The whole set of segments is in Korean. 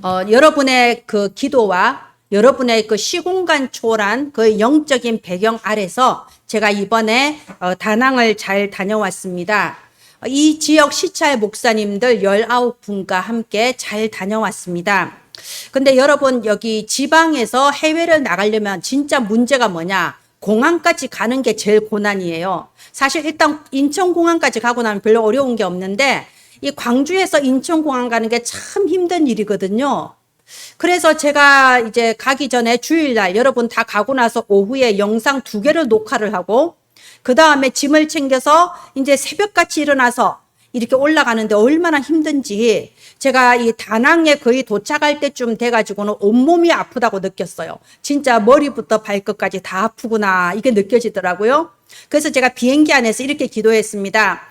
여러분의 그 기도와 여러분의 그 시공간 초월한 그 영적인 배경 아래서 제가 이번에 다낭을 잘 다녀왔습니다. 이 지역 시찰 목사님들 19분과 함께 잘 다녀왔습니다. 근데 여러분, 여기 지방에서 해외를 나가려면 진짜 문제가 뭐냐? 공항까지 가는 게 제일 고난이에요. 사실 일단 인천공항까지 가고 나면 별로 어려운 게 없는데 이 광주에서 인천공항 가는 게 참 힘든 일이거든요. 그래서 제가 이제 가기 전에 주일날 여러분 다 가고 나서 오후에 영상 2개를 녹화를 하고 그 다음에 짐을 챙겨서 이제 새벽같이 일어나서 이렇게 올라가는데 얼마나 힘든지 제가 이 다낭에 거의 도착할 때쯤 돼가지고는 온몸이 아프다고 느꼈어요. 진짜 머리부터 발끝까지 다 아프구나 이게 느껴지더라고요. 그래서 제가 비행기 안에서 이렇게 기도했습니다.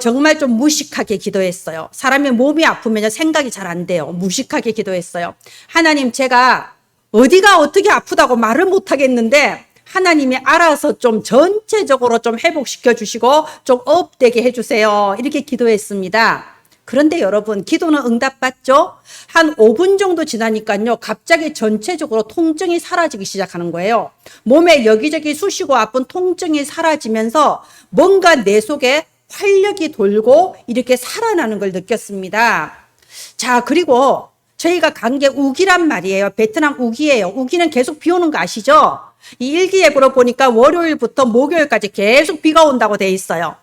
정말 좀 무식하게 기도했어요. 사람의 몸이 아프면 생각이 잘 안 돼요. 무식하게 기도했어요. 하나님, 제가 어디가 어떻게 아프다고 말을 못 하겠는데 하나님이 알아서 좀 전체적으로 좀 회복시켜 주시고 좀 업되게 해주세요. 이렇게 기도했습니다. 그런데 여러분, 기도는 응답받죠? 한 5분 정도 지나니까요, 갑자기 전체적으로 통증이 사라지기 시작하는 거예요. 몸에 여기저기 쑤시고 아픈 통증이 사라지면서 뭔가 내 속에 활력이 돌고 이렇게 살아나는 걸 느꼈습니다. 자, 그리고 저희가 간 게 우기란 말이에요. 베트남 우기예요. 우기는 계속 비 오는 거 아시죠? 이 일기예보로 보니까 월요일부터 목요일까지 계속 비가 온다고 돼 있어요.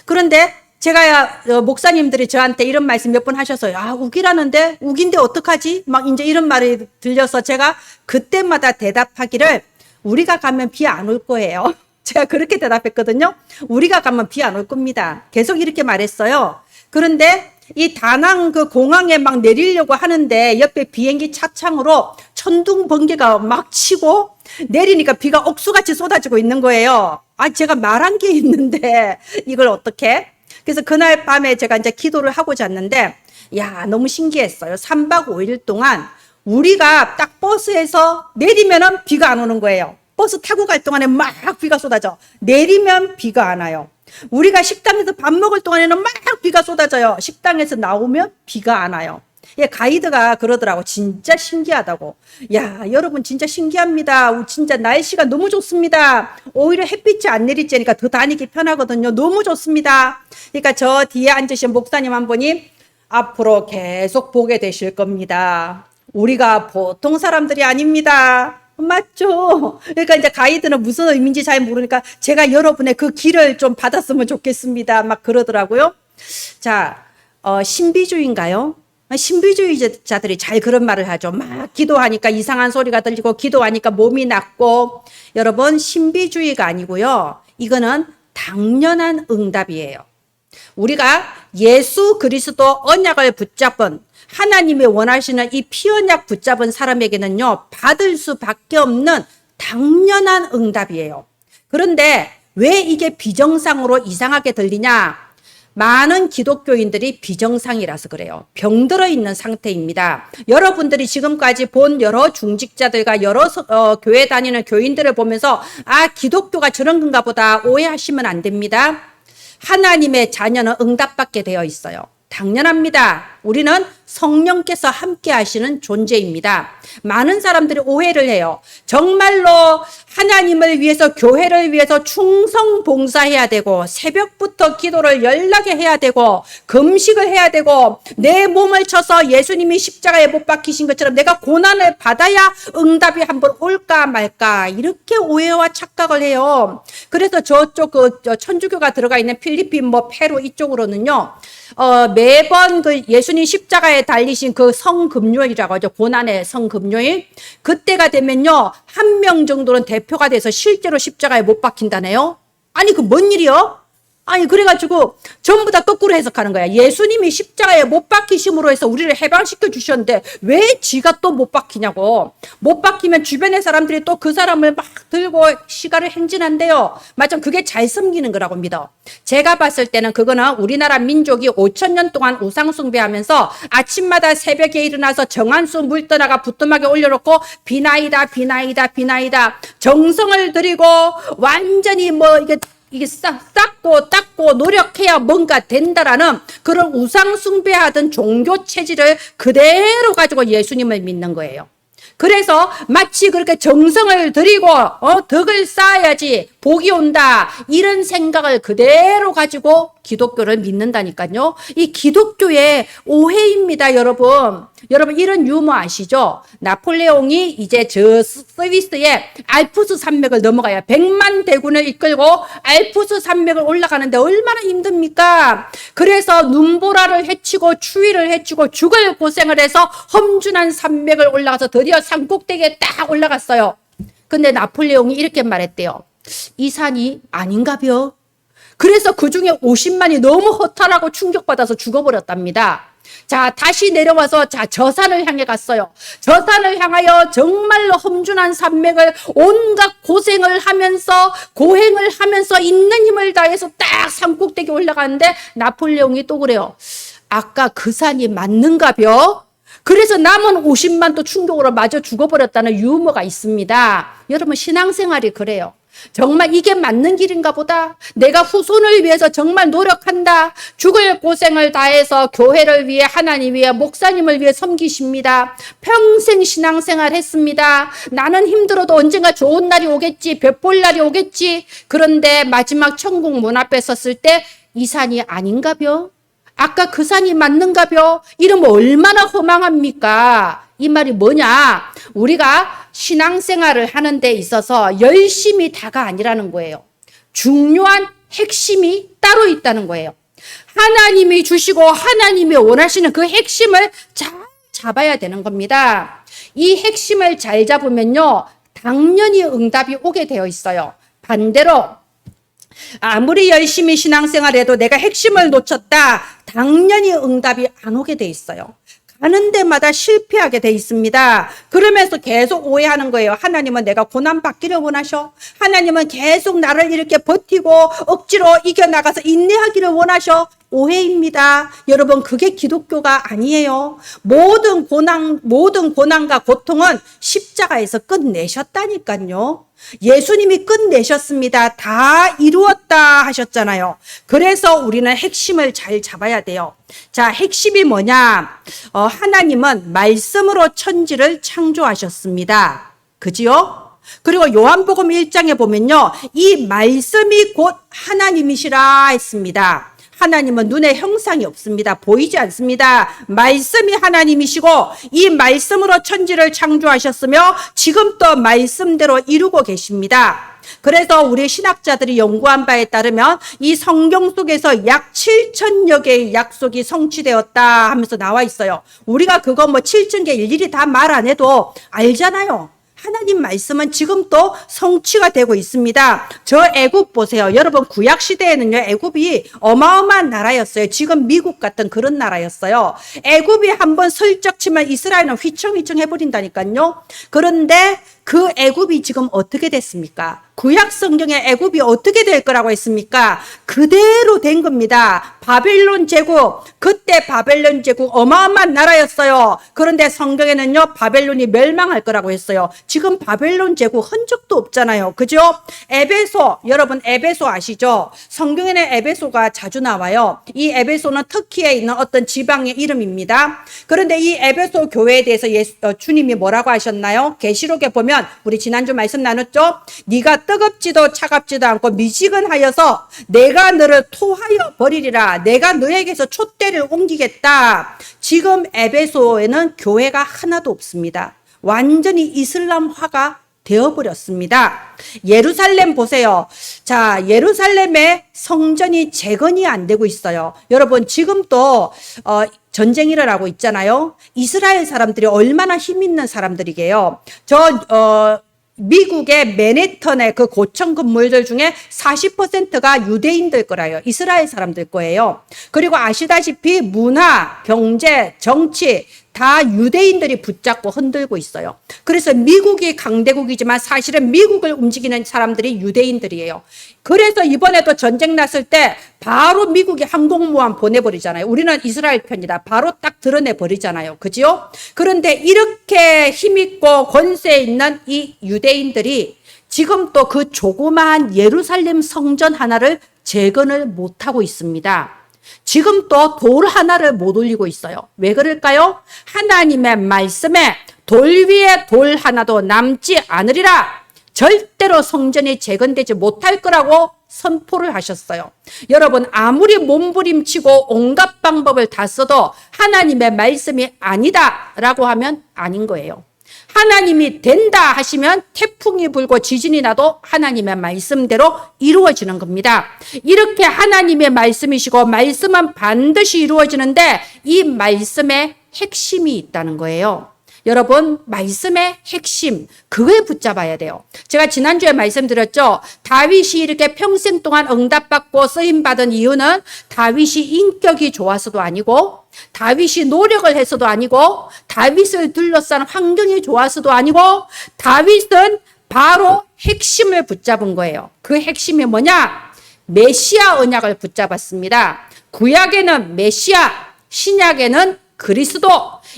그런데 제가 목사님들이 저한테 이런 말씀 몇 번 하셨어요. 아, 우기라는데 우기인데 어떡하지? 막 이제 이런 말이 들려서 제가 그때마다 대답하기를 우리가 가면 비 안 올 거예요. 제가 그렇게 대답했거든요. 우리가 가면 비 안 올 겁니다. 계속 이렇게 말했어요. 그런데 이 다낭 그 공항에 막 내리려고 하는데 옆에 비행기 차창으로 천둥 번개가 막 치고 내리니까 비가 억수같이 쏟아지고 있는 거예요. 아, 제가 말한 게 있는데 이걸 어떻게? 그래서 그날 밤에 제가 이제 기도를 하고 잤는데 야, 너무 신기했어요. 3박 5일 동안 우리가 딱 버스에서 내리면은 비가 안 오는 거예요. 버스 타고 갈 동안에 막 비가 쏟아져. 내리면 비가 안 와요. 우리가 식당에서 밥 먹을 동안에는 막 비가 쏟아져요. 식당에서 나오면 비가 안 와요. 예, 가이드가 그러더라고. 진짜 신기하다고. 야, 여러분 진짜 신기합니다. 진짜 날씨가 너무 좋습니다. 오히려 햇빛이 안 내리쬐니까 더 다니기 편하거든요. 너무 좋습니다. 그러니까 저 뒤에 앉으신 목사님 한 분이 앞으로 계속 보게 되실 겁니다. 우리가 보통 사람들이 아닙니다. 맞죠? 그러니까 이제 가이드는 무슨 의미인지 잘 모르니까 제가 여러분의 그 길을 좀 받았으면 좋겠습니다. 막 그러더라고요. 자, 신비주의인가요? 신비주의자들이 잘 그런 말을 하죠. 막 기도하니까 이상한 소리가 들리고 기도하니까 몸이 낫고. 여러분, 신비주의가 아니고요. 이거는 당연한 응답이에요. 우리가 예수 그리스도 언약을 붙잡은 하나님이 원하시는 이 피언약 붙잡은 사람에게는요, 받을 수밖에 없는 당연한 응답이에요. 그런데 왜 이게 비정상으로 이상하게 들리냐? 많은 기독교인들이 비정상이라서 그래요. 병들어 있는 상태입니다. 여러분들이 지금까지 본 여러 중직자들과 여러 교회 다니는 교인들을 보면서 아, 기독교가 저런 건가 보다 오해하시면 안 됩니다. 하나님의 자녀는 응답받게 되어 있어요. 당연합니다. 우리는 성령께서 함께 하시는 존재입니다. 많은 사람들이 오해를 해요. 정말로 하나님을 위해서, 교회를 위해서 충성 봉사해야 되고, 새벽부터 기도를 열나게 해야 되고, 금식을 해야 되고, 내 몸을 쳐서 예수님이 십자가에 못 박히신 것처럼 내가 고난을 받아야 응답이 한번 올까 말까, 이렇게 오해와 착각을 해요. 그래서 저쪽 천주교가 들어가 있는 필리핀, 페루 이쪽으로는요, 매번 그 예수님 십자가에 달리신 그 성금요일이라고 하죠. 고난의 성금요일. 그때가 되면요, 1명 정도는 대표가 돼서 실제로 십자가에 못 박힌다네요. 아니, 그 뭔 일이요? 아니, 그래가지고 전부 다 거꾸로 해석하는 거야. 예수님이 십자가에 못 박히심으로 해서 우리를 해방시켜 주셨는데 왜 지가 또 못 박히냐고. 못 박히면 주변의 사람들이 또 그 사람을 막 들고 시가를 행진한대요. 마침 그게 잘 섬기는 거라고 믿어. 제가 봤을 때는 그거는 우리나라 민족이 5,000년 동안 우상 숭배하면서 아침마다 새벽에 일어나서 정한수 물 떠나가 부뚜막에 올려놓고 비나이다 비나이다 비나이다 정성을 들이고 완전히 이게 이게 쌓고 닦고 노력해야 뭔가 된다라는 그런 우상 숭배하던 종교 체질을 그대로 가지고 예수님을 믿는 거예요. 그래서 마치 그렇게 정성을 들이고 덕을 쌓아야지 복이 온다 이런 생각을 그대로 가지고 기독교를 믿는다니까요. 이 기독교의 오해입니다, 여러분. 여러분 이런 유머 아시죠? 나폴레옹이 이제 저 스위스의 알프스 산맥을 넘어가야 100만 대군을 이끌고 알프스 산맥을 올라가는데 얼마나 힘듭니까? 그래서 눈보라를 헤치고 추위를 헤치고 죽을 고생을 해서 험준한 산맥을 올라가서 드디어 산 꼭대기에 딱 올라갔어요. 근데 나폴레옹이 이렇게 말했대요. 이 산이 아닌가벼? 그래서 그중에 50만이 너무 허탈하고 충격받아서 죽어버렸답니다. 자, 다시 내려와서 저 산을 향해 갔어요. 저 산을 향하여 정말로 험준한 산맥을 온갖 고생을 하면서 고행을 하면서 있는 힘을 다해서 딱 산꼭대기 올라가는데 나폴레옹이 또 그래요. 아까 그 산이 맞는가벼? 그래서 남은 50만도 충격으로 맞아 죽어버렸다는 유머가 있습니다. 여러분 신앙생활이 그래요. 정말 이게 맞는 길인가 보다. 내가 후손을 위해서 정말 노력한다. 죽을 고생을 다해서 교회를 위해 하나님 위해 목사님을 위해 섬기십니다. 평생 신앙생활 했습니다. 나는 힘들어도 언젠가 좋은 날이 오겠지. 볕볼 날이 오겠지. 그런데 마지막 천국 문 앞에 섰을 때 이 산이 아닌가벼? 아까 그 산이 맞는가벼? 이러면 얼마나 허망합니까? 이 말이 뭐냐? 우리가 신앙생활을 하는 데 있어서 열심히 다가 아니라는 거예요. 중요한 핵심이 따로 있다는 거예요. 하나님이 주시고 하나님이 원하시는 그 핵심을 잘 잡아야 되는 겁니다. 이 핵심을 잘 잡으면요, 당연히 응답이 오게 되어 있어요. 반대로 아무리 열심히 신앙생활해도 내가 핵심을 놓쳤다, 당연히 응답이 안 오게 돼 있어요. 가는 데마다 실패하게 돼 있습니다. 그러면서 계속 오해하는 거예요. 하나님은 내가 고난 받기를 원하셔. 하나님은 계속 나를 이렇게 버티고 억지로 이겨나가서 인내하기를 원하셔. 오해입니다. 여러분 그게 기독교가 아니에요. 모든 고난과 고통은 십자가에서 끝내셨다니까요. 예수님이 끝내셨습니다. 다 이루었다 하셨잖아요. 그래서 우리는 핵심을 잘 잡아야 돼요. 자, 핵심이 뭐냐? 하나님은 말씀으로 천지를 창조하셨습니다. 그지요? 그리고 요한복음 1장에 보면요, 이 말씀이 곧 하나님이시라 했습니다. 하나님은 눈에 형상이 없습니다. 보이지 않습니다. 말씀이 하나님이시고 이 말씀으로 천지를 창조하셨으며 지금 또 말씀대로 이루고 계십니다. 그래서 우리 신학자들이 연구한 바에 따르면 이 성경 속에서 약 7천여 개의 약속이 성취되었다 하면서 나와 있어요. 우리가 그거 7천 개 일일이 다 말 안 해도 알잖아요. 하나님 말씀은 지금 또 성취가 되고 있습니다. 저 애굽 보세요. 여러분 구약 시대에는요, 애굽이 어마어마한 나라였어요. 지금 미국 같은 그런 나라였어요. 애굽이 한번 슬쩍 치면 이스라엘은 휘청휘청 해버린다니까요. 그런데 그 애굽이 지금 어떻게 됐습니까? 구약 성경의 애굽이 어떻게 될 거라고 했습니까? 그대로 된 겁니다. 바벨론 제국, 그때 바벨론 제국 어마어마한 나라였어요. 그런데 성경에는요, 바벨론이 멸망할 거라고 했어요. 지금 바벨론 제국 흔적도 없잖아요. 그죠? 에베소, 여러분 에베소 아시죠? 성경에는 에베소가 자주 나와요. 이 에베소는 터키에 있는 어떤 지방의 이름입니다. 그런데 이 에베소 교회에 대해서 주님이 뭐라고 하셨나요? 계시록에 보면 우리 지난주 말씀 나눴죠? 네가 뜨겁지도 차갑지도 않고 미지근하여서 내가 너를 토하여 버리리라. 내가 너에게서 촛대를 옮기겠다. 지금 에베소에는 교회가 하나도 없습니다. 완전히 이슬람화가 되어버렸습니다. 예루살렘 보세요. 자, 예루살렘의 성전이 재건이 안 되고 있어요. 여러분 지금 또 전쟁이 일어나고 있잖아요. 이스라엘 사람들이 얼마나 힘 있는 사람들이게요. 미국의 맨해튼의 그 고층 건물들 중에 40%가 유대인들 거라요. 이스라엘 사람들 거예요. 그리고 아시다시피 문화, 경제, 정치 다 유대인들이 붙잡고 흔들고 있어요. 그래서 미국이 강대국이지만 사실은 미국을 움직이는 사람들이 유대인들이에요. 그래서 이번에도 전쟁 났을 때 바로 미국이 항공모함 보내버리잖아요. 우리는 이스라엘 편이다. 바로 딱 드러내버리잖아요. 그죠? 그런데 이렇게 힘있고 권세 있는 이 유대인들이 지금 또 그 조그마한 예루살렘 성전 하나를 재건을 못하고 있습니다. 지금 또 돌 하나를 못 올리고 있어요. 왜 그럴까요? 하나님의 말씀에 돌 위에 돌 하나도 남지 않으리라. 절대로 성전이 재건되지 못할 거라고 선포를 하셨어요. 여러분, 아무리 몸부림치고 온갖 방법을 다 써도 하나님의 말씀이 아니다라고 하면 아닌 거예요. 하나님이 된다 하시면 태풍이 불고 지진이 나도 하나님의 말씀대로 이루어지는 겁니다. 이렇게 하나님의 말씀이시고 말씀은 반드시 이루어지는데 이 말씀에 핵심이 있다는 거예요. 여러분, 말씀의 핵심, 그걸 붙잡아야 돼요. 제가 지난주에 말씀드렸죠. 다윗이 이렇게 평생 동안 응답받고 쓰임받은 이유는 다윗이 인격이 좋아서도 아니고, 다윗이 노력을 해서도 아니고, 다윗을 둘러싼 환경이 좋아서도 아니고, 다윗은 바로 핵심을 붙잡은 거예요. 그 핵심이 뭐냐? 메시아 언약을 붙잡았습니다. 구약에는 메시아, 신약에는 그리스도,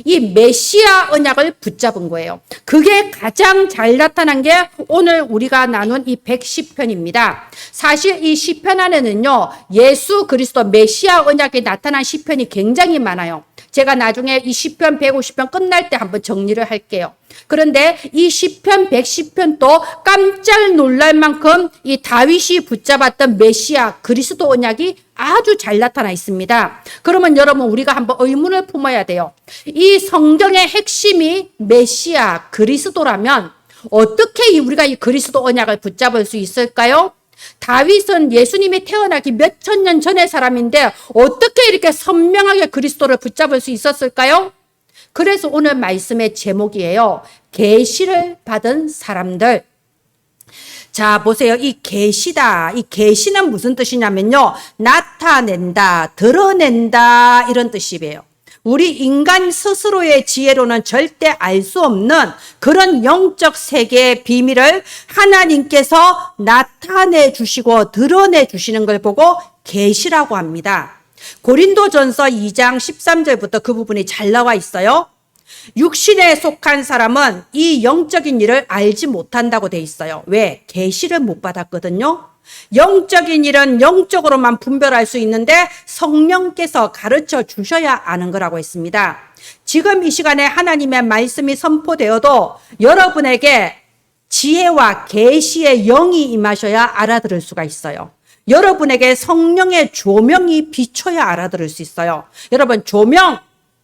이 메시아 언약을 붙잡은 거예요. 그게 가장 잘 나타난 게 오늘 우리가 나눈 이 110편입니다. 사실 이 시편 안에는요, 예수 그리스도 메시아 언약이 나타난 시편이 굉장히 많아요. 제가 나중에 이 시편 150편 끝날 때 한번 정리를 할게요. 그런데 이 시편 110편도 깜짝 놀랄 만큼 이 다윗이 붙잡았던 메시아 그리스도 언약이 아주 잘 나타나 있습니다. 그러면 여러분, 우리가 한번 의문을 품어야 돼요. 이 성경의 핵심이 메시아 그리스도라면 어떻게 우리가 이 그리스도 언약을 붙잡을 수 있을까요? 다윗은 예수님이 태어나기 몇천 년 전의 사람인데 어떻게 이렇게 선명하게 그리스도를 붙잡을 수 있었을까요? 그래서 오늘 말씀의 제목이에요. 계시를 받은 사람들. 자, 보세요. 이 계시다. 이 계시는 무슨 뜻이냐면요. 나타낸다, 드러낸다, 이런 뜻이에요. 우리 인간 스스로의 지혜로는 절대 알 수 없는 그런 영적 세계의 비밀을 하나님께서 나타내 주시고 드러내 주시는 걸 보고 계시라고 합니다. 고린도전서 2장 13절부터 그 부분이 잘 나와 있어요. 육신에 속한 사람은 이 영적인 일을 알지 못한다고 돼 있어요. 왜? 계시를 못 받았거든요. 영적인 일은 영적으로만 분별할 수 있는데 성령께서 가르쳐 주셔야 아는 거라고 했습니다. 지금 이 시간에 하나님의 말씀이 선포되어도 여러분에게 지혜와 계시의 영이 임하셔야 알아들을 수가 있어요. 여러분에게 성령의 조명이 비춰야 알아들을 수 있어요. 여러분,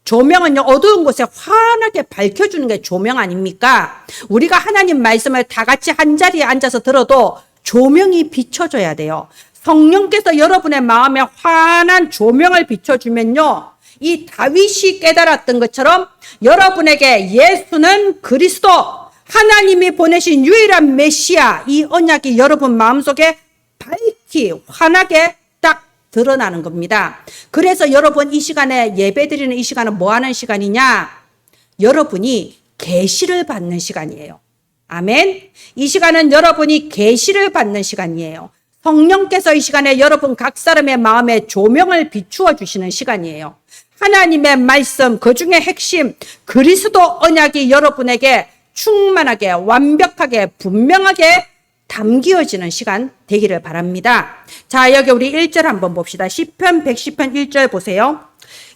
조명은요, 어두운 곳에 환하게 밝혀주는 게 조명 아닙니까? 우리가 하나님 말씀을 다 같이 한 자리에 앉아서 들어도 조명이 비춰줘야 돼요. 성령께서 여러분의 마음에 환한 조명을 비춰주면요, 이 다윗이 깨달았던 것처럼 여러분에게 예수는 그리스도, 하나님이 보내신 유일한 메시아, 이 언약이 여러분 마음속에 밝히 환하게 딱 드러나는 겁니다. 그래서 여러분, 이 시간에 예배드리는 이 시간은 뭐 하는 시간이냐? 여러분이 계시를 받는 시간이에요. 아멘. 이 시간은 여러분이 계시를 받는 시간이에요. 성령께서 이 시간에 여러분 각 사람의 마음에 조명을 비추어 주시는 시간이에요. 하나님의 말씀, 그 중에 핵심 그리스도 언약이 여러분에게 충만하게, 완벽하게, 분명하게 담기어지는 시간 되기를 바랍니다. 자, 여기 우리 1절 한번 봅시다. 시편 110편 1절 보세요.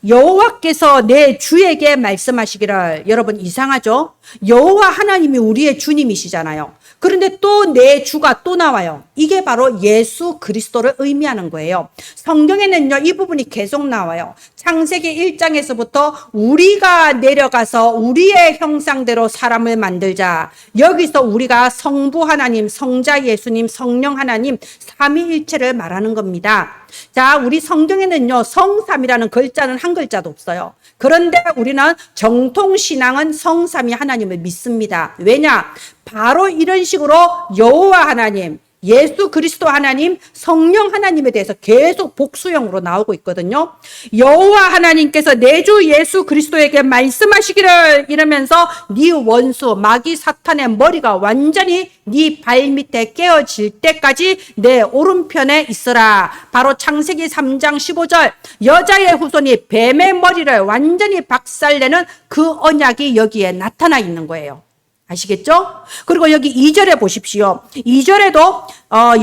여호와께서 내 주에게 말씀하시기를. 여러분, 이상하죠? 여호와 하나님이 우리의 주님이시잖아요. 그런데 또 내 주가 또 나와요. 이게 바로 예수 그리스도를 의미하는 거예요. 성경에는요, 이 부분이 계속 나와요. 창세기 1장에서부터 우리가 내려가서 우리의 형상대로 사람을 만들자. 여기서 우리가 성부 하나님, 성자 예수님, 성령 하나님, 삼위일체를 말하는 겁니다. 자, 우리 성경에는요, 성삼이라는 글자는 한 글자도 없어요. 그런데 우리는 정통신앙은 성삼위 하나님을 믿습니다. 왜냐? 바로 이런 식으로 여호와 하나님, 예수 그리스도 하나님, 성령 하나님에 대해서 계속 복수형으로 나오고 있거든요. 여호와 하나님께서 내 주 예수 그리스도에게 말씀하시기를, 이러면서 네 원수 마귀 사탄의 머리가 완전히 네 발밑에 깨어질 때까지 내 오른편에 있으라. 바로 창세기 3장 15절, 여자의 후손이 뱀의 머리를 완전히 박살내는 그 언약이 여기에 나타나 있는 거예요. 아시겠죠? 그리고 여기 2절에 보십시오. 2절에도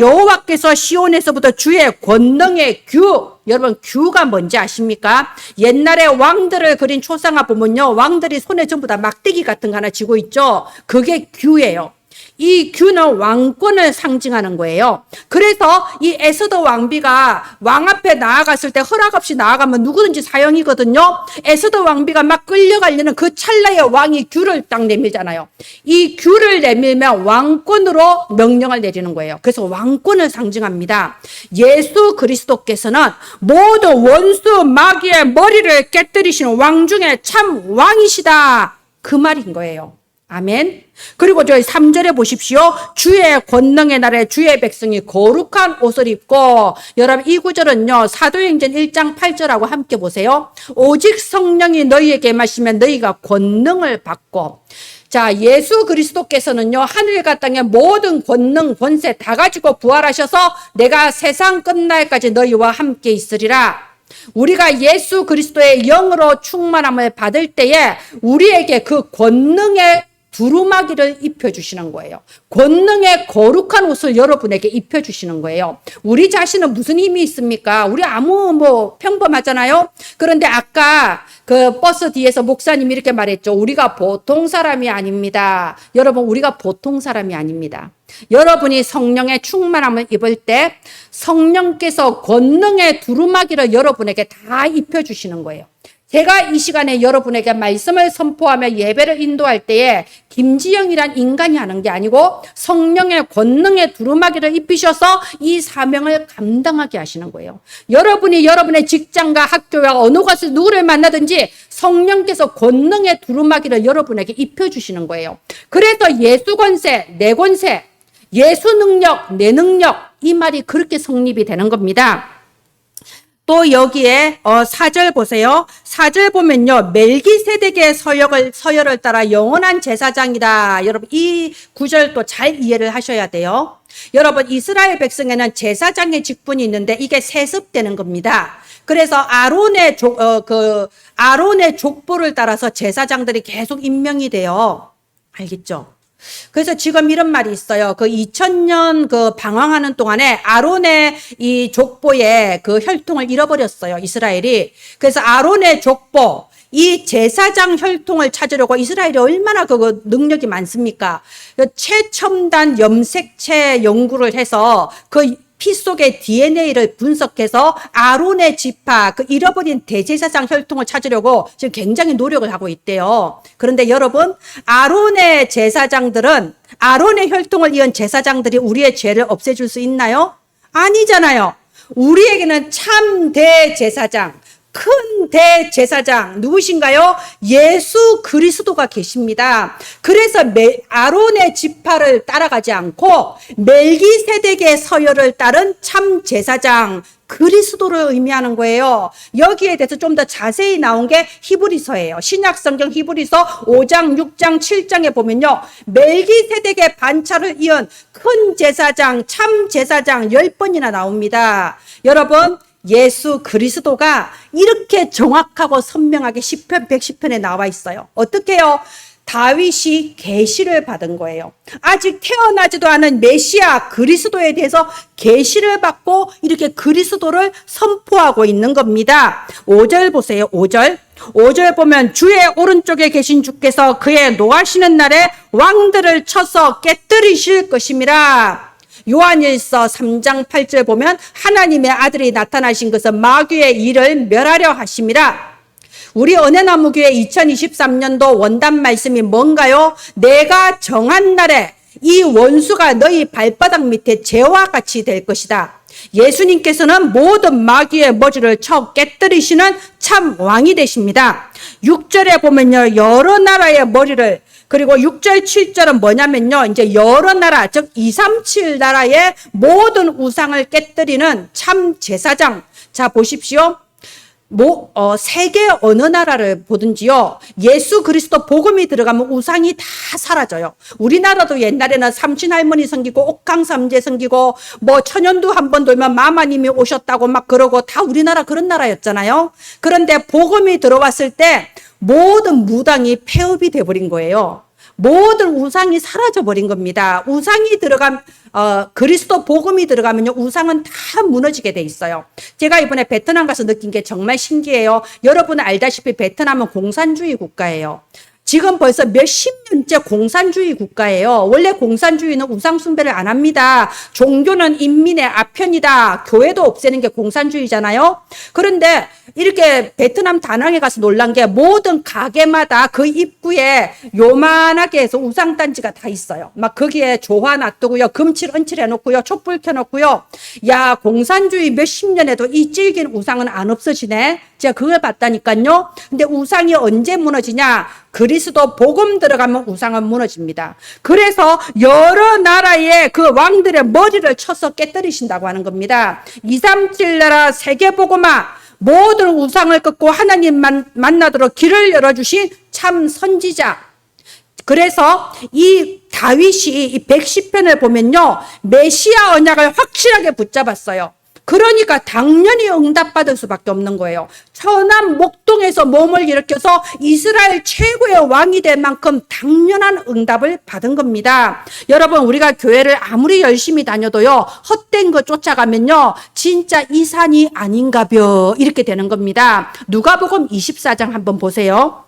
여호와께서 시온에서부터 주의 권능의 규, 여러분 규가 뭔지 아십니까? 옛날에 왕들을 그린 초상화 보면요, 왕들이 손에 전부 다 막대기 같은 거 하나 쥐고 있죠. 그게 규예요. 이 규는 왕권을 상징하는 거예요. 그래서 이 에스더 왕비가 왕 앞에 나아갔을 때 허락 없이 나아가면 누구든지 사형이거든요. 에스더 왕비가 막 끌려가려는 그 찰나에 왕이 규를 딱 내밀잖아요. 이 규를 내밀면 왕권으로 명령을 내리는 거예요. 그래서 왕권을 상징합니다. 예수 그리스도께서는 모든 원수 마귀의 머리를 깨뜨리시는 왕 중에 참 왕이시다. 그 말인 거예요. 아멘. 그리고 저희 3절에 보십시오. 주의 권능의 날에 주의 백성이 거룩한 옷을 입고, 여러분 이 구절은요, 사도행전 1장 8절하고 함께 보세요. 오직 성령이 너희에게 임하시면 너희가 권능을 받고. 자, 예수 그리스도께서는요, 하늘과 땅의 모든 권능, 권세 다 가지고 부활하셔서 내가 세상 끝날까지 너희와 함께 있으리라. 우리가 예수 그리스도의 영으로 충만함을 받을 때에 우리에게 그 권능의 두루마기를 입혀주시는 거예요. 권능의 거룩한 옷을 여러분에게 입혀주시는 거예요. 우리 자신은 무슨 힘이 있습니까? 우리 평범하잖아요? 그런데 아까 그 버스 뒤에서 목사님이 이렇게 말했죠. 우리가 보통 사람이 아닙니다. 여러분, 우리가 보통 사람이 아닙니다. 여러분이 성령의 충만함을 입을 때 성령께서 권능의 두루마기를 여러분에게 다 입혀주시는 거예요. 제가 이 시간에 여러분에게 말씀을 선포하며 예배를 인도할 때에 김지영이란 인간이 하는 게 아니고 성령의 권능의 두루마기를 입히셔서 이 사명을 감당하게 하시는 거예요. 여러분이 여러분의 직장과 학교와 어느 곳에서 누구를 만나든지 성령께서 권능의 두루마기를 여러분에게 입혀주시는 거예요. 그래서 예수 권세, 내 권세, 예수 능력, 내 능력, 이 말이 그렇게 성립이 되는 겁니다. 또 여기에 4절 보세요. 4절 보면요, 멜기세덱의 서열을 따라 영원한 제사장이다. 여러분 이 구절도 잘 이해를 하셔야 돼요. 여러분 이스라엘 백성에는 제사장의 직분이 있는데 이게 세습되는 겁니다. 그래서 아론의 족보를 따라서 제사장들이 계속 임명이 돼요. 알겠죠? 그래서 지금 이런 말이 있어요. 그 2000년 그 방황하는 동안에 아론의 이 족보의 그 혈통을 잃어버렸어요, 이스라엘이. 그래서 아론의 족보, 이 제사장 혈통을 찾으려고 이스라엘이 얼마나 그 능력이 많습니까? 최첨단 염색체 연구를 해서 그 피 속의 DNA를 분석해서 아론의 지파, 그 잃어버린 대제사장 혈통을 찾으려고 지금 굉장히 노력을 하고 있대요. 그런데 여러분, 아론의 제사장들은, 아론의 혈통을 이은 제사장들이 우리의 죄를 없애줄 수 있나요? 아니잖아요. 우리에게는 참 대제사장, 큰 대제사장 누구신가요? 예수 그리스도가 계십니다. 그래서 아론의 지파를 따라가지 않고 멜기세덱의 서열을 따른 참 제사장 그리스도를 의미하는 거예요. 여기에 대해서 좀 더 자세히 나온 게 히브리서예요. 신약성경 히브리서 5장, 6장, 7장에 보면요, 멜기세덱의 반차를 이은 큰 제사장, 참 제사장 10번이나 나옵니다. 여러분, 예수 그리스도가 이렇게 정확하고 선명하게 시편 110편에 나와 있어요. 어떻게 해요? 다윗이 계시를 받은 거예요. 아직 태어나지도 않은 메시아 그리스도에 대해서 계시를 받고 이렇게 그리스도를 선포하고 있는 겁니다. 5절 보세요. 5절 보면 주의 오른쪽에 계신 주께서 그의 노하시는 날에 왕들을 쳐서 깨뜨리실 것임이라. 요한일서 3장 8절 보면 하나님의 아들이 나타나신 것은 마귀의 일을 멸하려 하심이라. 우리 은혜나무교회 2023년도 원단 말씀이 뭔가요? 내가 정한 날에 이 원수가 너희 발바닥 밑에 재와 같이 될 것이다. 예수님께서는 모든 마귀의 머리를 쳐 깨뜨리시는 참 왕이 되십니다. 6절에 보면요, 여러 나라의 머리를, 그리고 6절, 7절은 뭐냐면요, 이제 여러 나라, 즉 237 나라의 모든 우상을 깨뜨리는 참 제사장. 자, 보십시오. 세계 어느 나라를 보든지요, 예수 그리스도 복음이 들어가면 우상이 다 사라져요. 우리나라도 옛날에는 삼신 할머니 섬기고 옥강삼재 섬기고 뭐 천연두 한 번 돌면 마마님이 오셨다고 막 그러고 다 우리나라 그런 나라였잖아요. 그런데 복음이 들어왔을 때 모든 무당이 폐업이 돼버린 거예요. 모든 우상이 사라져 버린 겁니다. 우상이 그리스도 복음이 들어가면요, 우상은 다 무너지게 돼 있어요. 제가 이번에 베트남 가서 느낀 게 정말 신기해요. 여러분 알다시피 베트남은 공산주의 국가예요. 지금 벌써 몇십 년째 공산주의 국가예요. 원래 공산주의는 우상 숭배를 안 합니다. 종교는 인민의 아편이다. 교회도 없애는 게 공산주의잖아요. 그런데 이렇게 베트남 다낭에 가서 놀란 게 모든 가게마다 그 입구에 요만하게 해서 우상단지가 다 있어요. 막 거기에 조화 놔두고요. 금칠 은칠 해놓고요. 촛불 켜놓고요. 야, 공산주의 몇십 년에도 이 질긴 우상은 안 없어지네. 제가 그걸 봤다니까요. 근데 우상이 언제 무너지냐? 그리스도 복음 들어가면 우상은 무너집니다. 그래서 여러 나라의 그 왕들의 머리를 쳐서 깨뜨리신다고 하는 겁니다. 237 나라 세계복음화, 모든 우상을 끊고 하나님만 만나도록 길을 열어주신 참 선지자. 그래서 이 다윗이 이 110편을 보면요, 메시아 언약을 확실하게 붙잡았어요. 그러니까 당연히 응답받을 수밖에 없는 거예요. 천안 목동에서 몸을 일으켜서 이스라엘 최고의 왕이 될 만큼 당연한 응답을 받은 겁니다. 여러분, 우리가 교회를 아무리 열심히 다녀도요, 헛된 거 쫓아가면요, 진짜 이 산이 아닌가벼 이렇게 되는 겁니다. 누가복음 24장 한번 보세요.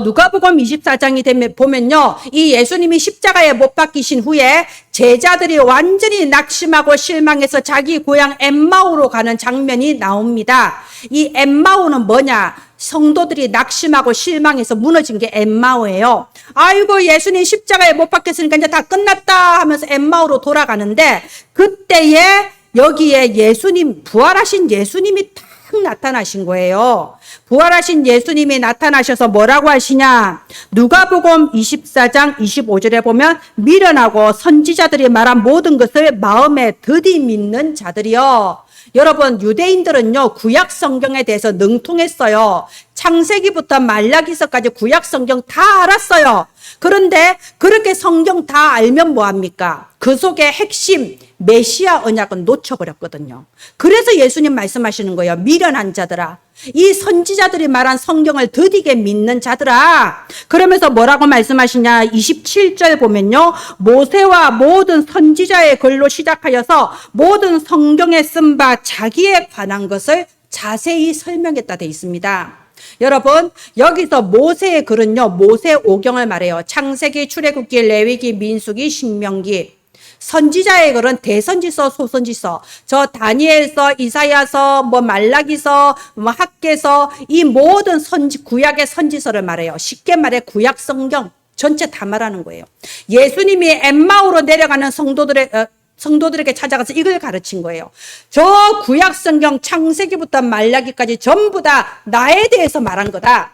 누가복음 24장이 보면요, 이 예수님이 십자가에 못 박히신 후에 제자들이 완전히 낙심하고 실망해서 자기 고향 엠마오로 가는 장면이 나옵니다. 이 엠마오는 뭐냐? 성도들이 낙심하고 실망해서 무너진 게 엠마오예요. 아이고, 예수님 십자가에 못 박혔으니까 이제 다 끝났다 하면서 엠마오로 돌아가는데, 그때에 여기에 예수님, 부활하신 예수님이 딱 나타나신 거예요. 부활하신 예수님이 나타나셔서 뭐라고 하시냐? 누가복음 24장 25절에 보면 미련하고 선지자들이 말한 모든 것을 마음에 드디 믿는 자들이요. 여러분, 유대인들은요, 구약 성경에 대해서 능통했어요. 창세기부터 말라기서까지 구약 성경 다 알았어요. 그런데 그렇게 성경 다 알면 뭐합니까? 그 속에 핵심 메시아 언약은 놓쳐버렸거든요. 그래서 예수님 말씀하시는 거예요. 미련한 자들아, 이 선지자들이 말한 성경을 더디게 믿는 자들아. 그러면서 뭐라고 말씀하시냐? 27절 보면요, 모세와 모든 선지자의 글로 시작하여서 모든 성경에 쓴 바 자기에 관한 것을 자세히 설명했다 돼 있습니다. 여러분, 여기서 모세의 글은요, 모세오경을 말해요. 창세기, 출애굽기, 레위기, 민수기, 신명기. 선지자의 글은 대선지서, 소선지서, 저 다니엘서, 이사야서, 말라기서, 학개서, 이 모든 구약의 선지서를 말해요. 쉽게 말해 구약 성경 전체 다 말하는 거예요. 예수님이 엠마오로 내려가는 성도들에게 찾아가서 이걸 가르친 거예요. 저 구약 성경 창세기부터 말라기까지 전부 다 나에 대해서 말한 거다.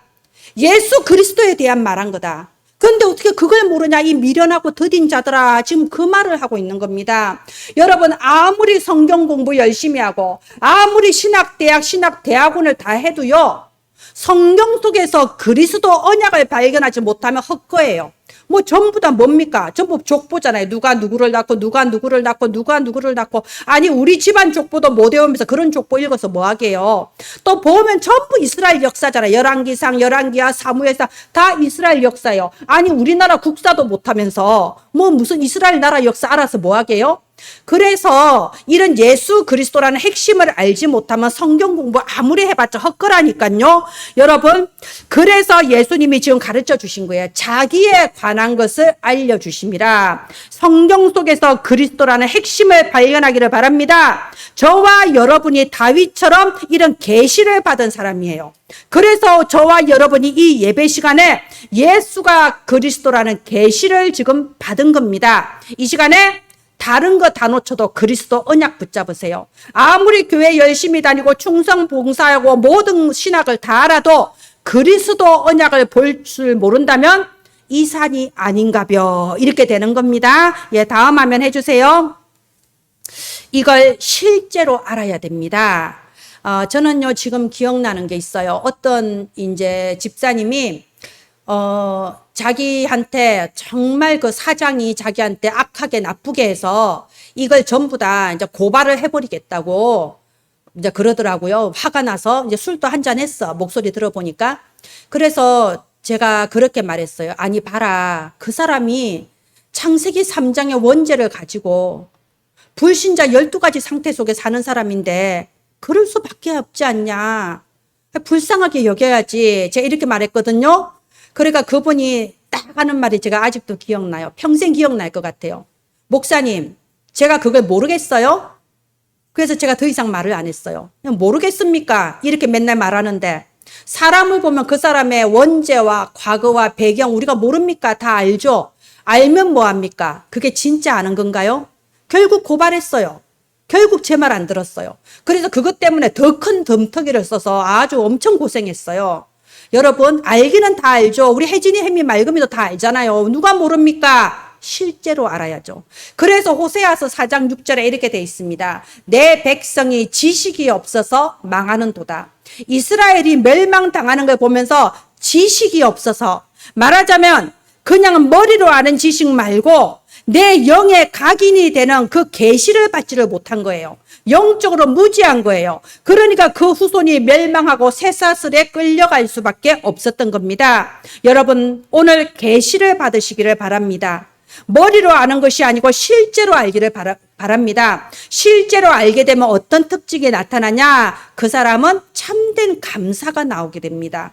예수 그리스도에 대한 말한 거다. 그런데 어떻게 그걸 모르냐? 이 미련하고 더딘 자들아, 지금 그 말을 하고 있는 겁니다. 여러분, 아무리 성경 공부 열심히 하고 아무리 신학대학원을 다 해도요, 성경 속에서 그리스도 언약을 발견하지 못하면 헛거예요. 전부 다 뭡니까? 전부 족보잖아요. 누가 누구를 낳고, 누가 누구를 낳고, 누가 누구를 낳고. 아니, 우리 집안 족보도 못 외우면서 그런 족보 읽어서 뭐 하게요? 또 보면 전부 이스라엘 역사잖아요. 열왕기상, 열왕기하, 사무엘상 다 이스라엘 역사예요. 아니, 우리나라 국사도 못하면서 무슨 이스라엘 나라 역사 알아서 뭐 하게요? 그래서 이런 예수 그리스도라는 핵심을 알지 못하면 성경 공부 아무리 해봤자 헛거라니까요. 여러분, 그래서 예수님이 지금 가르쳐 주신 거예요. 자기에 관한 것을 알려주심이라. 성경 속에서 그리스도라는 핵심을 발견하기를 바랍니다. 저와 여러분이 다윗처럼 이런 계시를 받은 사람이에요. 그래서 저와 여러분이 이 예배 시간에 예수가 그리스도라는 계시를 지금 받은 겁니다. 이 시간에 다른 거 다 놓쳐도 그리스도 언약 붙잡으세요. 아무리 교회 열심히 다니고 충성 봉사하고 모든 신학을 다 알아도 그리스도 언약을 볼 줄 모른다면 이 산이 아닌가벼 이렇게 되는 겁니다. 예, 다음 화면 해주세요. 이걸 실제로 알아야 됩니다. 저는요, 지금 기억나는 게 있어요. 어떤 이제 집사님이 자기한테 정말 그 사장이 자기한테 악하게 나쁘게 해서 이걸 전부 다 이제 고발을 해버리겠다고 이제 그러더라고요. 화가 나서 이제 술도 한잔 했어. 목소리 들어보니까. 그래서 제가 그렇게 말했어요. 아니 봐라, 그 사람이 창세기 3장의 원죄를 가지고 불신자 12가지 상태 속에 사는 사람인데 그럴 수밖에 없지 않냐. 불쌍하게 여겨야지. 제가 이렇게 말했거든요. 그러니까 그분이 딱 하는 말이 제가 아직도 기억나요. 평생 기억날 것 같아요. 목사님, 제가 그걸 모르겠어요? 그래서 제가 더 이상 말을 안 했어요. 그냥 모르겠습니까? 이렇게 맨날 말하는데 사람을 보면 그 사람의 원죄와 과거와 배경 우리가 모릅니까? 다 알죠? 알면 뭐합니까? 그게 진짜 아는 건가요? 결국 고발했어요. 결국 제 말 안 들었어요. 그래서 그것 때문에 더 큰 덤터기를 써서 아주 엄청 고생했어요. 여러분, 알기는 다 알죠. 우리 혜진이, 혜미, 맑음이도 다 알잖아요. 누가 모릅니까? 실제로 알아야죠. 그래서 호세아서 4장 6절에 이렇게 돼 있습니다. 내 백성이 지식이 없어서 망하는 도다. 이스라엘이 멸망당하는 걸 보면서 지식이 없어서, 말하자면 그냥 머리로 아는 지식 말고 내 영의 각인이 되는 그 계시를 받지를 못한 거예요. 영적으로 무지한 거예요. 그러니까 그 후손이 멸망하고 쇠사슬에 끌려갈 수밖에 없었던 겁니다. 여러분, 오늘 계시를 받으시기를 바랍니다. 머리로 아는 것이 아니고 실제로 알기를 바랍니다. 실제로 알게 되면 어떤 특징이 나타나냐? 그 사람은 참된 감사가 나오게 됩니다.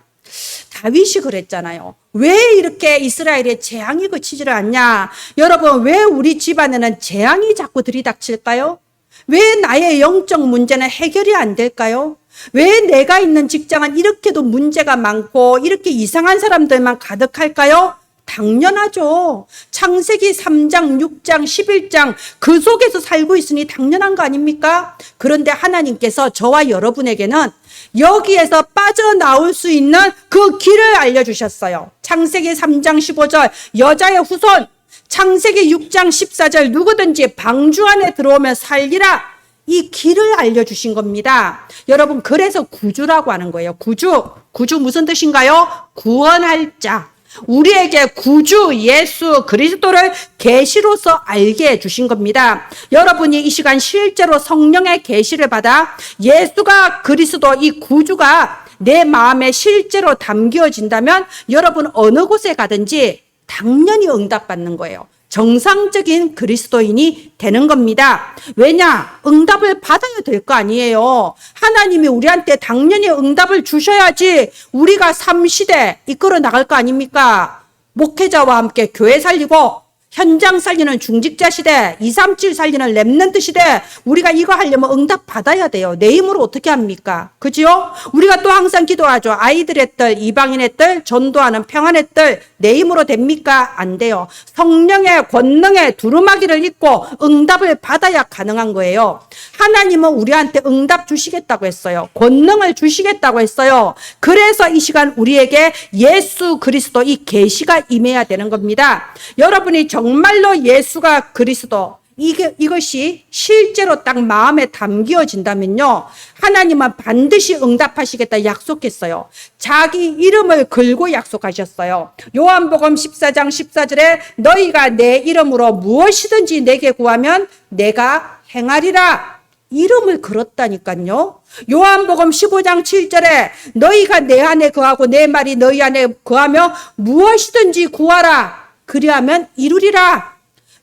다윗이 그랬잖아요. 왜 이렇게 이스라엘에 재앙이 그치지를 않냐? 여러분, 왜 우리 집안에는 재앙이 자꾸 들이닥칠까요? 왜 나의 영적 문제는 해결이 안 될까요? 왜 내가 있는 직장은 이렇게도 문제가 많고 이렇게 이상한 사람들만 가득할까요? 당연하죠. 창세기 3장, 6장, 11장 그 속에서 살고 있으니 당연한 거 아닙니까? 그런데 하나님께서 저와 여러분에게는 여기에서 빠져나올 수 있는 그 길을 알려주셨어요. 창세기 3장 15절 여자의 후손, 창세기 6장 14절 누구든지 방주 안에 들어오면 살리라. 이 길을 알려주신 겁니다. 여러분, 그래서 구주라고 하는 거예요. 구주 무슨 뜻인가요? 구원할 자. 우리에게 구주 예수 그리스도를 계시로서 알게 해주신 겁니다. 여러분이 이 시간 실제로 성령의 계시를 받아 예수가 그리스도 이 구주가 내 마음에 실제로 담겨진다면 여러분 어느 곳에 가든지 당연히 응답받는 거예요. 정상적인 그리스도인이 되는 겁니다. 왜냐? 응답을 받아야 될 거 아니에요. 하나님이 우리한테 당연히 응답을 주셔야지 우리가 삶시대 이끌어 나갈 거 아닙니까? 목회자와 함께 교회 살리고 현장 살리는 중직자 시대, 237 살리는 렘넌트 시대, 우리가 이거 하려면 응답 받아야 돼요. 내 힘으로 어떻게 합니까? 그죠? 우리가 또 항상 기도하죠. 아이들의 딸, 이방인의 딸, 전도하는 평안의 딸, 내 힘으로 됩니까? 안 돼요. 성령의 권능의 두루마기를 입고 응답을 받아야 가능한 거예요. 하나님은 우리한테 응답 주시겠다고 했어요. 권능을 주시겠다고 했어요. 그래서 이 시간 우리에게 예수 그리스도 이 계시가 임해야 되는 겁니다. 여러분이 정말로 예수가 그리스도 이것이 실제로 딱 마음에 담겨진다면요, 하나님은 반드시 응답하시겠다 약속했어요. 자기 이름을 걸고 약속하셨어요. 요한복음 14장 14절에 너희가 내 이름으로 무엇이든지 내게 구하면 내가 행하리라. 이름을 걸었다니까요. 요한복음 15장 7절에 너희가 내 안에 거하고 내 말이 너희 안에 거하며 무엇이든지 구하라. 그리하면 이루리라.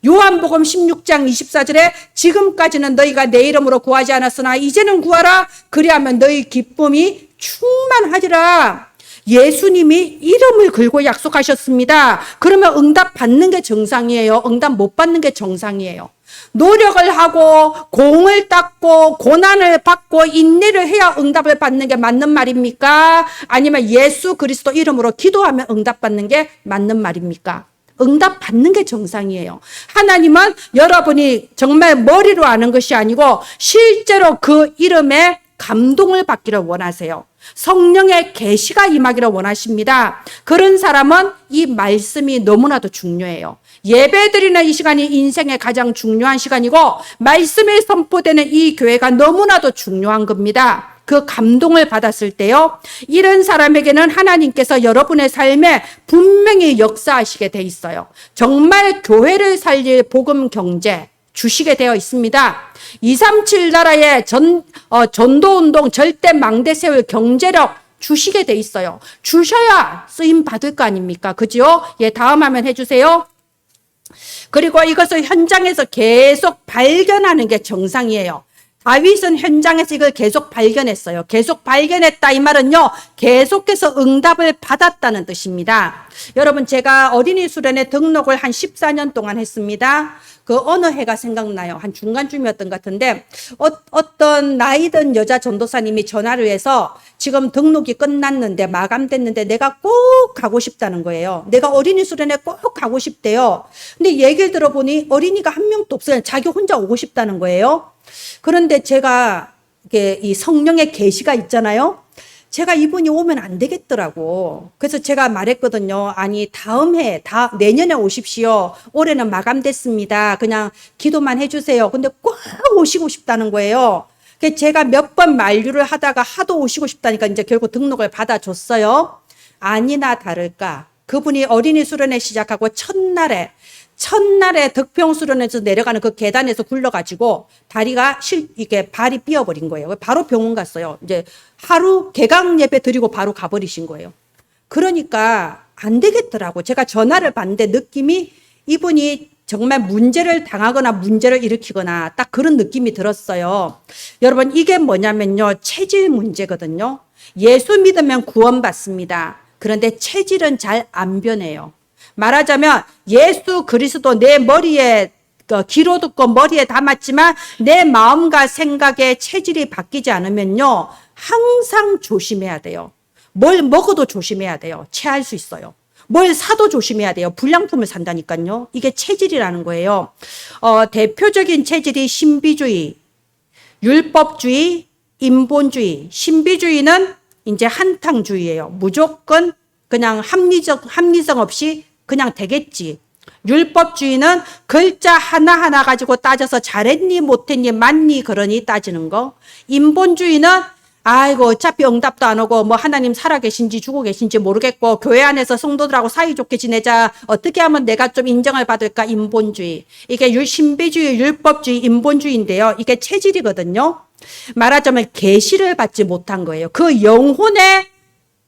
요한복음 16장 24절에 지금까지는 너희가 내 이름으로 구하지 않았으나 이제는 구하라. 그리하면 너희 기쁨이 충만하리라. 예수님이 이름을 걸고 약속하셨습니다. 그러면 응답 받는 게 정상이에요? 응답 못 받는 게 정상이에요? 노력을 하고 공을 닦고 고난을 받고 인내를 해야 응답을 받는 게 맞는 말입니까? 아니면 예수 그리스도 이름으로 기도하면 응답 받는 게 맞는 말입니까? 응답 받는 게 정상이에요. 하나님은 여러분이 정말 머리로 아는 것이 아니고 실제로 그 이름에 감동을 받기를 원하세요. 성령의 계시가 임하기를 원하십니다. 그런 사람은 이 말씀이 너무나도 중요해요. 예배드리는 이 시간이 인생의 가장 중요한 시간이고 말씀이 선포되는 이 교회가 너무나도 중요한 겁니다. 그 감동을 받았을 때요, 이런 사람에게는 하나님께서 여러분의 삶에 분명히 역사하시게 돼 있어요. 정말 교회를 살릴 복음 경제 주시게 되어 있습니다. 237 나라의 전도운동 절대 망대 세울 경제력 주시게 돼 있어요. 주셔야 쓰임 받을 거 아닙니까? 그죠? 예, 다음 화면 해주세요. 그리고 이것을 현장에서 계속 발견하는 게 정상이에요. 다윗은 현장에서 이걸 계속 발견했어요. 계속 발견했다 이 말은요, 계속해서 응답을 받았다는 뜻입니다. 여러분, 제가 어린이 수련회 등록을 한 14년 동안 했습니다. 그 어느 해가 생각나요. 한 중간쯤이었던 것 같은데 어떤 나이 든 여자 전도사님이 전화를 해서 지금 등록이 끝났는데 마감됐는데 내가 꼭 가고 싶다는 거예요. 내가 어린이 수련회 꼭 가고 싶대요. 근데 얘기를 들어보니 어린이가 한 명도 없어요. 자기 혼자 오고 싶다는 거예요. 그런데 제가 이게 이 성령의 계시가 있잖아요. 제가 이분이 오면 안 되겠더라고. 그래서 제가 말했거든요. 아니, 다음 해, 내년에 오십시오. 올해는 마감됐습니다. 그냥 기도만 해주세요. 근데 꼭 오시고 싶다는 거예요. 그래서 제가 몇 번 만류를 하다가 하도 오시고 싶다니까 이제 결국 등록을 받아줬어요. 아니나 다를까. 그분이 어린이 수련회 시작하고 첫날에 덕평 수련회에서 내려가는 그 계단에서 굴러가지고 다리가 이게 발이 삐어버린 거예요. 바로 병원 갔어요. 이제 하루 개강 예배 드리고 바로 가버리신 거예요. 그러니까 안 되겠더라고. 제가 전화를 받는데 느낌이 이분이 정말 문제를 당하거나 문제를 일으키거나 딱 그런 느낌이 들었어요. 여러분, 이게 뭐냐면요, 체질 문제거든요. 예수 믿으면 구원받습니다. 그런데 체질은 잘 안 변해요. 말하자면 예수 그리스도 내 머리에 귀로 듣고 머리에 담았지만 내 마음과 생각의 체질이 바뀌지 않으면요, 항상 조심해야 돼요. 뭘 먹어도 조심해야 돼요. 체할 수 있어요. 뭘 사도 조심해야 돼요. 불량품을 산다니까요. 이게 체질이라는 거예요. 대표적인 체질이 신비주의, 율법주의, 인본주의. 신비주의는 이제 한탕주의예요. 무조건 그냥 합리성 없이 그냥 되겠지. 율법주의는 글자 하나하나 가지고 따져서 잘했니 못했니 맞니 그러니 따지는 거. 인본주의는 아이고 어차피 응답도 안 오고 뭐 하나님 살아계신지 죽어 계신지 모르겠고 교회 안에서 성도들하고 사이좋게 지내자, 어떻게 하면 내가 좀 인정을 받을까. 인본주의. 이게 신비주의, 율법주의, 인본주의인데요. 이게 체질이거든요. 말하자면 계시를 받지 못한 거예요. 그 영혼에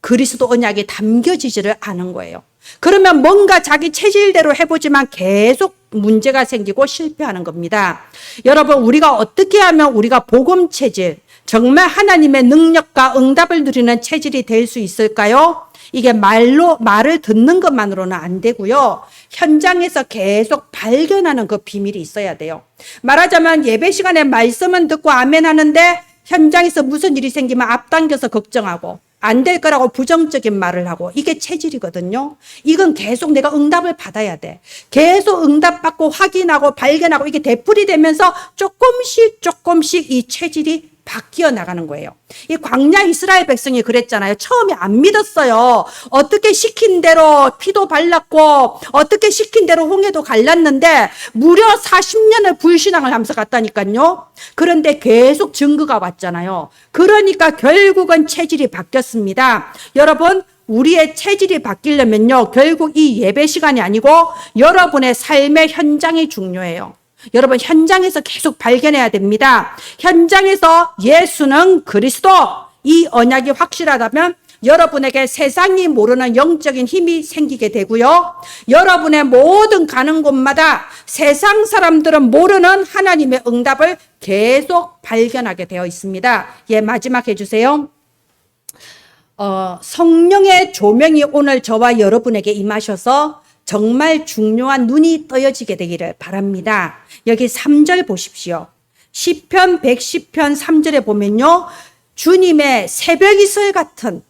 그리스도 언약이 담겨지지를 않은 거예요. 그러면 뭔가 자기 체질대로 해보지만 계속 문제가 생기고 실패하는 겁니다. 여러분, 우리가 어떻게 하면 우리가 복음 체질, 정말 하나님의 능력과 응답을 누리는 체질이 될 수 있을까요? 이게 말을 듣는 것만으로는 안 되고요. 현장에서 계속 발견하는 그 비밀이 있어야 돼요. 말하자면 예배 시간에 말씀은 듣고 아멘 하는데 현장에서 무슨 일이 생기면 앞당겨서 걱정하고 안 될 거라고 부정적인 말을 하고, 이게 체질이거든요. 이건 계속 내가 응답을 받아야 돼. 계속 응답받고 확인하고 발견하고 이게 되풀이 되면서 조금씩 이 체질이 바뀌어 나가는 거예요. 이 광야 이스라엘 백성이 그랬잖아요. 처음에 안 믿었어요. 어떻게 시킨 대로 피도 발랐고 어떻게 시킨 대로 홍해도 갈랐는데 무려 40년을 불신앙을 하면서 갔다니까요. 그런데 계속 증거가 왔잖아요. 그러니까 결국은 체질이 바뀌었습니다. 여러분, 우리의 체질이 바뀌려면요, 결국 이 예배 시간이 아니고 여러분의 삶의 현장이 중요해요. 여러분, 현장에서 계속 발견해야 됩니다. 현장에서 예수는 그리스도, 이 언약이 확실하다면 여러분에게 세상이 모르는 영적인 힘이 생기게 되고요. 여러분의 모든 가는 곳마다 세상 사람들은 모르는 하나님의 응답을 계속 발견하게 되어 있습니다. 예, 마지막 해주세요. 성령의 조명이 오늘 저와 여러분에게 임하셔서 정말 중요한 눈이 떠여지게 되기를 바랍니다. 여기 3절 보십시오. 시편 110편 3절에 보면요, 주님의 새벽 이슬 같은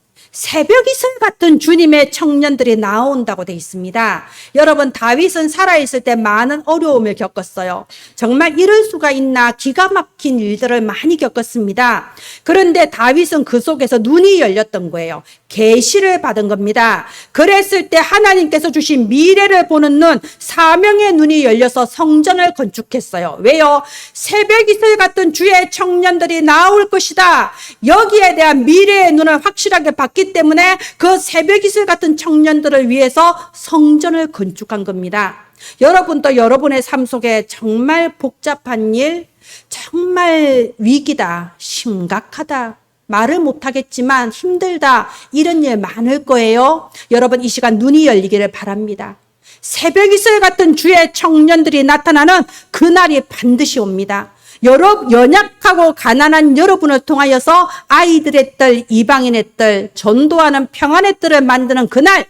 주님의 청년들이 나온다고 되어 있습니다. 여러분, 다윗은 살아있을 때 많은 어려움을 겪었어요. 정말 이럴 수가 있나 기가 막힌 일들을 많이 겪었습니다. 그런데 다윗은 그 속에서 눈이 열렸던 거예요. 계시를 받은 겁니다. 그랬을 때 하나님께서 주신 미래를 보는 눈, 사명의 눈이 열려서 성전을 건축했어요. 왜요? 새벽 이슬 같은 주의 청년들이 나올 것이다. 여기에 대한 미래의 눈을 확실하게 받기 때문에 그 새벽 이슬 같은 청년들을 위해서 성전을 건축한 겁니다. 여러분도 여러분의 삶 속에 정말 복잡한 일, 정말 위기다, 심각하다, 말을 못하겠지만 힘들다. 이런 일 많을 거예요. 여러분 이 시간 눈이 열리기를 바랍니다. 새벽 이슬 같은 주의 청년들이 나타나는 그날이 반드시 옵니다. 연약하고 가난한 여러분을 통하여서 아이들의 딸, 이방인의 딸, 전도하는 평안의 딸을 만드는 그날,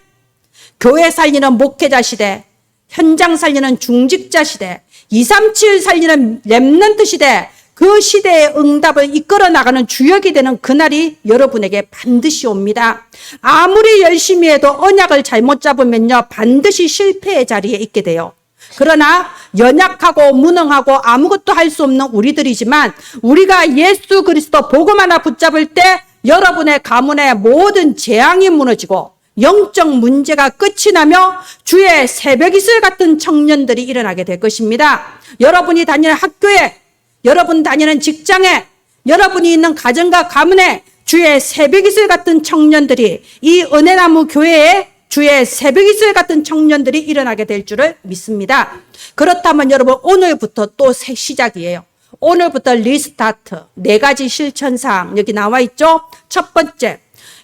교회 살리는 목회자 시대, 현장 살리는 중직자 시대, 237 살리는 렘넌트 시대, 그 시대의 응답을 이끌어 나가는 주역이 되는 그날이 여러분에게 반드시 옵니다. 아무리 열심히 해도 언약을 잘못 잡으면요, 반드시 실패의 자리에 있게 돼요. 그러나 연약하고 무능하고 아무것도 할 수 없는 우리들이지만 우리가 예수 그리스도 복음 하나 붙잡을 때 여러분의 가문의 모든 재앙이 무너지고 영적 문제가 끝이 나며 주의 새벽 이슬 같은 청년들이 일어나게 될 것입니다. 여러분이 다니는 학교에, 여러분 다니는 직장에, 여러분이 있는 가정과 가문에 주의 새벽 이슬 같은 청년들이, 이 은혜나무 교회에 주의 새벽 이슬 같은 청년들이 일어나게 될 줄을 믿습니다. 그렇다면 여러분 오늘부터 또 새 시작이에요. 오늘부터 리스타트, 4가지 실천사항 여기 나와 있죠. 첫 번째,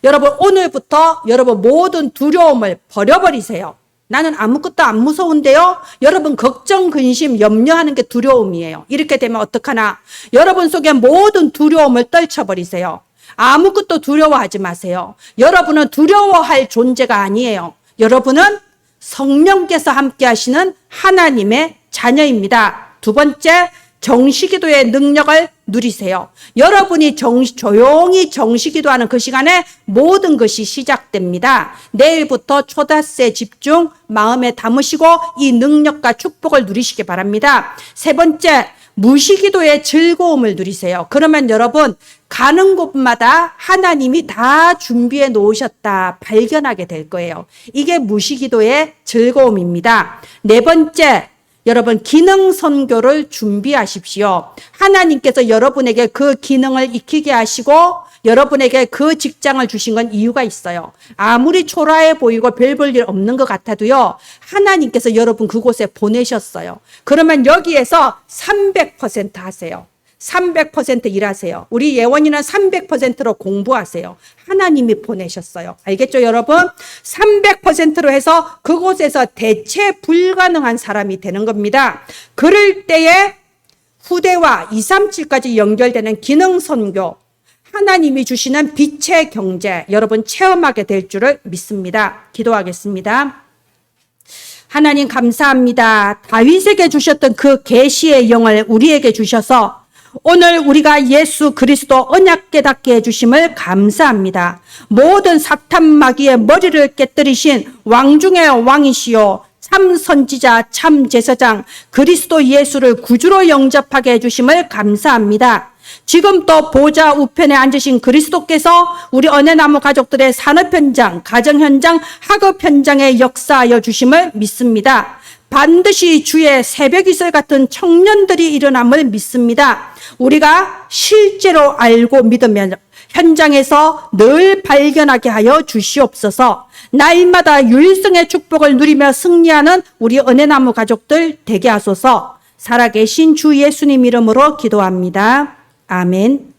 여러분 오늘부터 여러분 모든 두려움을 버려버리세요. 나는 아무것도 안 무서운데요. 여러분 걱정, 근심, 염려하는 게 두려움이에요. 이렇게 되면 어떡하나? 여러분 속에 모든 두려움을 떨쳐버리세요. 아무것도 두려워하지 마세요. 여러분은 두려워할 존재가 아니에요. 여러분은 성령께서 함께 하시는 하나님의 자녀입니다. 두 번째, 정시기도의 능력을 누리세요. 여러분이 조용히 정시기도하는 그 시간에 모든 것이 시작됩니다. 내일부터 초닷새 집중 마음에 담으시고 이 능력과 축복을 누리시기 바랍니다. 세 번째, 무시기도의 즐거움을 누리세요. 그러면 여러분 가는 곳마다 하나님이 다 준비해 놓으셨다 발견하게 될 거예요. 이게 무시기도의 즐거움입니다. 네 번째, 여러분 기능 선교를 준비하십시오. 하나님께서 여러분에게 그 기능을 익히게 하시고 여러분에게 그 직장을 주신 건 이유가 있어요. 아무리 초라해 보이고 별 볼 일 없는 것 같아도요, 하나님께서 여러분 그곳에 보내셨어요. 그러면 여기에서 300% 하세요. 300% 일하세요. 우리 예원이는 300%로 공부하세요. 하나님이 보내셨어요. 알겠죠, 여러분? 300%로 해서 그곳에서 대체 불가능한 사람이 되는 겁니다. 그럴 때에 후대와 237까지 연결되는 기능 선교, 하나님이 주시는 빛의 경제, 여러분 체험하게 될 줄을 믿습니다. 기도하겠습니다. 하나님 감사합니다. 다윗에게 주셨던 그 계시의 영을 우리에게 주셔서 오늘 우리가 예수 그리스도 언약 깨닫게 해주심을 감사합니다. 모든 사탄 마귀의 머리를 깨뜨리신 왕 중의 왕이시요 참 선지자 참 제사장 그리스도 예수를 구주로 영접하게 해주심을 감사합니다. 지금 또 보좌 우편에 앉으신 그리스도께서 우리 은혜나무 가족들의 산업 현장, 가정 현장, 학업 현장에 역사하여 주심을 믿습니다. 반드시 주의 새벽 이슬 같은 청년들이 일어남을 믿습니다. 우리가 실제로 알고 믿으면 현장에서 늘 발견하게 하여 주시옵소서. 날마다 유일성의 축복을 누리며 승리하는 우리 은혜나무 가족들 되게 하소서. 살아계신 주 예수님 이름으로 기도합니다. 아멘.